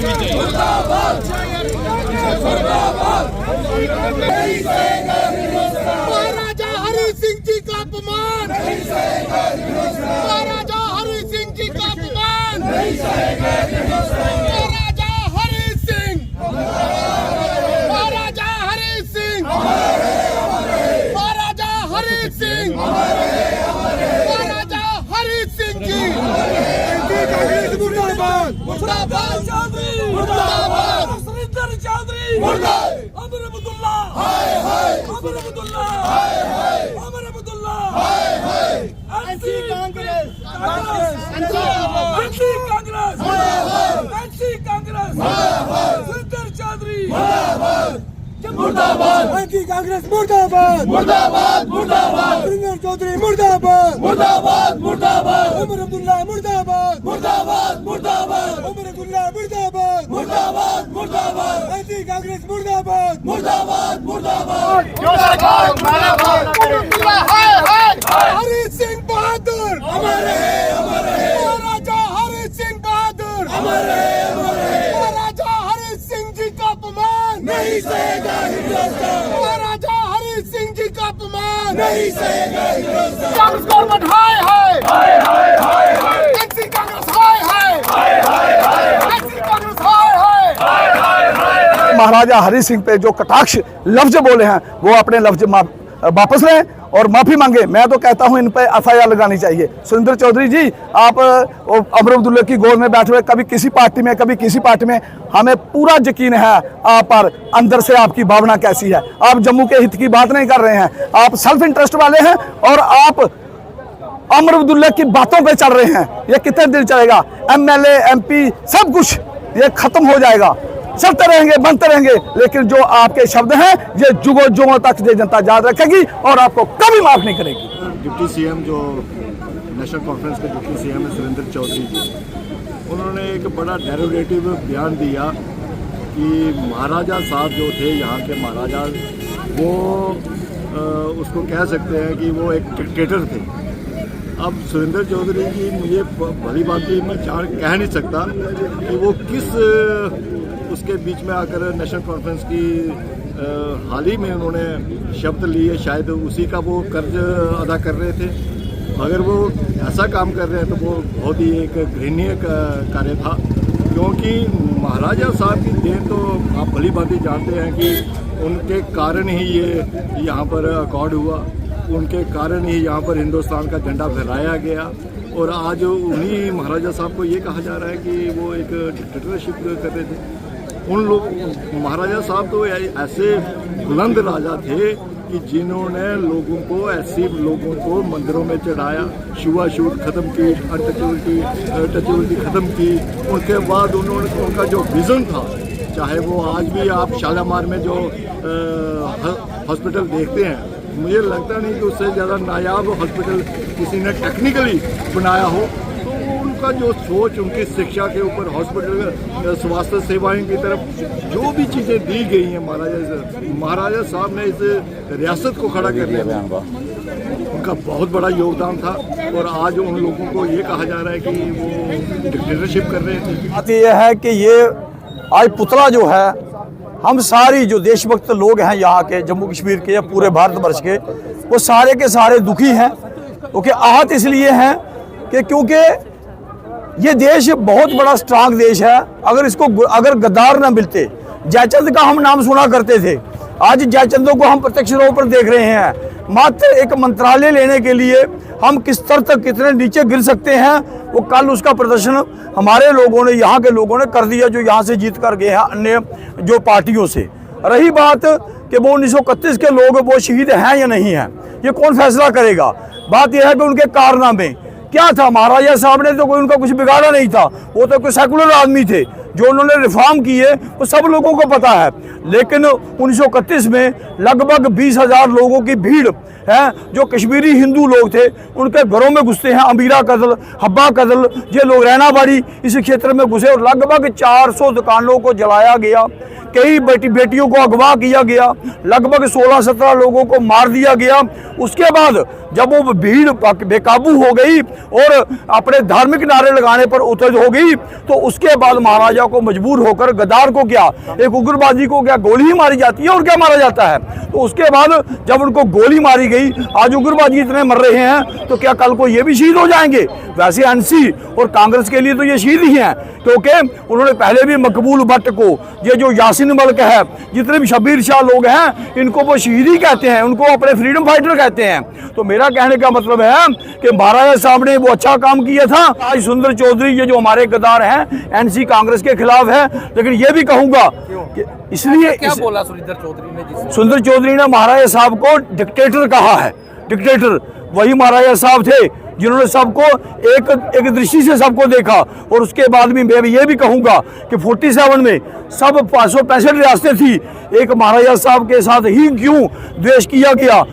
महाराजा हरि सिंह जी का अपमान, महाराजा हरि सिंह जी का अपमान, महाराजा हरि सिंह, महाराजा हरि सिंह, महाराजा हरि सिंह, महाराजा हरि सिंह जी मुर्दाबाद, मुर्दाबाद चौधरी, मुर्दाबाद सुरेंद्र चौधरी, मुर्दाबाद अमर अब्दुल्ला, हाय हाय अमर अब्दुल्ला, हाय हाय अमर अब्दुल्ला, हाय हाय NC Congress, NC Congress, NC Congress, Surendra Chaudhary, मुर्दाबाद, मुर्दाबाद एनसी कांग्रेस, मुर्दाबाद, मुर्दाबाद, मुर्दाबाद सुरेंद्र चौधरी, मुर्दाबाद, मुर्दाबाद, मुर्दाबाद अमर अब्दुल्ला, मुर्दाबाद, मुर्दाबाद, मुर्दाबाद अमर अब्दुल्ला, मुर्दाबाद, मुर्दाबाद, मुर्दाबाद एनसी कांग्रेस, मुर्दाबाद, मुर्दाबाद, मुर्दाबाद हरि सिंह बहादुर अमर है, अमर है महाराजा हरि सिंह बहादुर अमर है, अमर है महाराजा हरि सिंह जी का अपमान नहीं सहेगा हिंदुस्तान, महाराजा हरि सिंह जी का अपमान नहीं सहेगा हिंदुस्तान। कांग्रेस गवर्नमेंट हाय हाय हाय हाय हाय हाय एनसी कांग्रेस हाय हाय हाय हाय हाय एनसी कांग्रेस हाय हाय हाय हाय हाय। महाराजा हरि सिंह पे जो कटाक्ष लफ्ज बोले हैं वो अपने लफ्ज वापस लें और माफी मांगे। मैं तो कहता हूं इन पे एफआईआर लगानी चाहिए। सुरेंद्र चौधरी जी, आप अमर अब्दुल्ला की गोद में बैठे हुए, कभी किसी पार्टी में कभी किसी पार्टी में, हमें पूरा यकीन है आप पर अंदर से आपकी भावना कैसी है। आप जम्मू के हित की बात नहीं कर रहे हैं, आप सेल्फ इंटरेस्ट वाले हैं और आप अमर अब्दुल्ला की बातों पे चल रहे हैं। ये कितने दिन चलेगा? एमएलए एमपी सब कुछ ये खत्म हो जाएगा, चलते रहेंगे, बनते रहेंगे, लेकिन जो आपके शब्द हैं ये जुगों जुगों तक ये जनता याद रखेगी और आपको कभी माफ नहीं करेगी। डिप्टी सीएम जो नेशनल कॉन्फ्रेंस के डिप्टी सीएम है सुरेंद्र चौधरी जी, उन्होंने एक बड़ा डेरोगेटिव बयान दिया कि महाराजा साहब जो थे यहाँ के महाराजा, वो उसको कह सकते हैं कि वो एक डिक्टेटर थे। अब सुरेंद्र चौधरी जी, मुझे भली बात मैं कह नहीं सकता कि वो किस उसके बीच में आकर नेशनल कॉन्फ्रेंस की हाल ही में उन्होंने शब्द लिए, शायद उसी का वो कर्ज अदा कर रहे थे। अगर वो ऐसा काम कर रहे हैं तो वो बहुत ही एक घृणीय कार्य था, क्योंकि महाराजा साहब की देन तो आप भली बात जानते हैं कि उनके कारण ही ये यहाँ पर अकॉर्ड हुआ, उनके कारण ही यहाँ पर हिंदुस्तान का झंडा फहराया गया। और आज उन्हीं महाराजा साहब को ये कहा जा रहा है कि वो एक डिक्टेटरशिप कर रहे थे। उन लोग महाराजा साहब तो ऐसे बुलंद राजा थे कि जिन्होंने लोगों को, ऐसे लोगों को मंदिरों में चढ़ाया, छुआछूत खत्म की, अनटचेबिलिटी खत्म की। उनके बाद उन्होंने, उनका जो विज़न था, चाहे वो आज भी आप शालामार में जो हॉस्पिटल देखते हैं, मुझे लगता नहीं कि उससे ज़्यादा नायाब हॉस्पिटल किसी ने टेक्निकली बनाया हो। तो उनका जो सोच, उनकी शिक्षा के ऊपर, हॉस्पिटल, स्वास्थ्य सेवाएं की तरफ जो भी चीज़ें दी गई हैं महाराजा साहब ने इस रियासत को खड़ा करने में उनका बहुत बड़ा योगदान था। और आज उन लोगों को ये कहा जा रहा है कि वो डिक्टेटरशिप कर रहे थे। बात यह है कि ये आज पुतला जो है, हम सारी जो देशभक्त लोग हैं यहाँ के, जम्मू कश्मीर के या पूरे भारतवर्ष के, वो सारे के सारे दुखी हैं। क्योंकि आहत इसलिए हैं कि क्योंकि ये देश बहुत बड़ा स्ट्रांग देश है। अगर गद्दार ना मिलते, जयचंद का हम नाम सुना करते थे, आज जयचंदों को हम प्रत्यक्ष तौर पर देख रहे हैं। मात्र एक मंत्रालय लेने के लिए हम किस स्तर तक कितने नीचे गिर सकते हैं, वो कल उसका प्रदर्शन हमारे लोगों ने, यहाँ के लोगों ने कर दिया, जो यहाँ से जीत कर गए हैं अन्य जो पार्टियों से। रही बात कि वो 1931 के लोग वो शहीद हैं या नहीं हैं, ये कौन फैसला करेगा। बात यह है कि उनके कारनामे क्या था। महाराजा साहब ने तो कोई उनका कुछ बिगाड़ा नहीं था, वो तो कोई सेकुलर आदमी थे। जो उन्होंने रिफॉर्म किए वो सब लोगों को पता है। लेकिन 1931 में लगभग 20,000 लोगों की भीड़ है, जो कश्मीरी हिंदू लोग थे, उनके घरों में घुसते हैं। अमीरा कदल, हब्बा कदल, ये लोग रैनाबाड़ी इस क्षेत्र में घुसे और लगभग 400 दुकानों को जलाया गया। कई बेटियों को अगवा किया गया, लगभग 16-17 लोगों को मार दिया गया। उसके बाद जब वो भीड़ बेकाबू हो गई और अपने धार्मिक नारे लगाने पर उतर हो गई, तो उसके बाद महाराजा महाराजा को मजबूर होकर गद्दार को क्या, एक उग्रवादी को क्या गोली ही मारी जाती है और क्या मारा जाता है। तो उसके बाद जब उनको गोली मारी गई, आज उग्रवादी इतने मर रहे हैं, तो क्या कल को ये भी शहीद हो जाएंगे? वैसे एनसी और कांग्रेस के लिए तो ये शहीद ही हैं, क्योंकि उन्होंने पहले भी मकबूल भट्ट को, ये जो यासिन मलिक है, जितने भी शब्बीर शाह लोग हैं, इनको वो शहीद ही कहते हैं, उनको अपने फ्रीडम फाइटर कहते हैं। तो मेरा कहने का मतलब है कि महाराजा साहब ने वो अच्छा काम किया था। आज सुंदर चौधरी ये जो हमारे गद्दार हैं, एनसी कांग्रेस के खिलाफ है, लेकिन ये भी कहूंगा कि इसलिए क्या बोला सुंदर चौधरी ने? सुंदर चौधरी ने महाराजा साहब को डिक्टेटर कहा है। डिक्टेटर वही महाराजा साहब थे जिन्होंने सबको एक दृष्टि से सबको देखा। और उसके बाद भी मैं ये भी कहूँगा कि 47 में सब 565 रियासतें थी, एक महाराजा साहब के साथ ही क्यों द्वेष किया गया।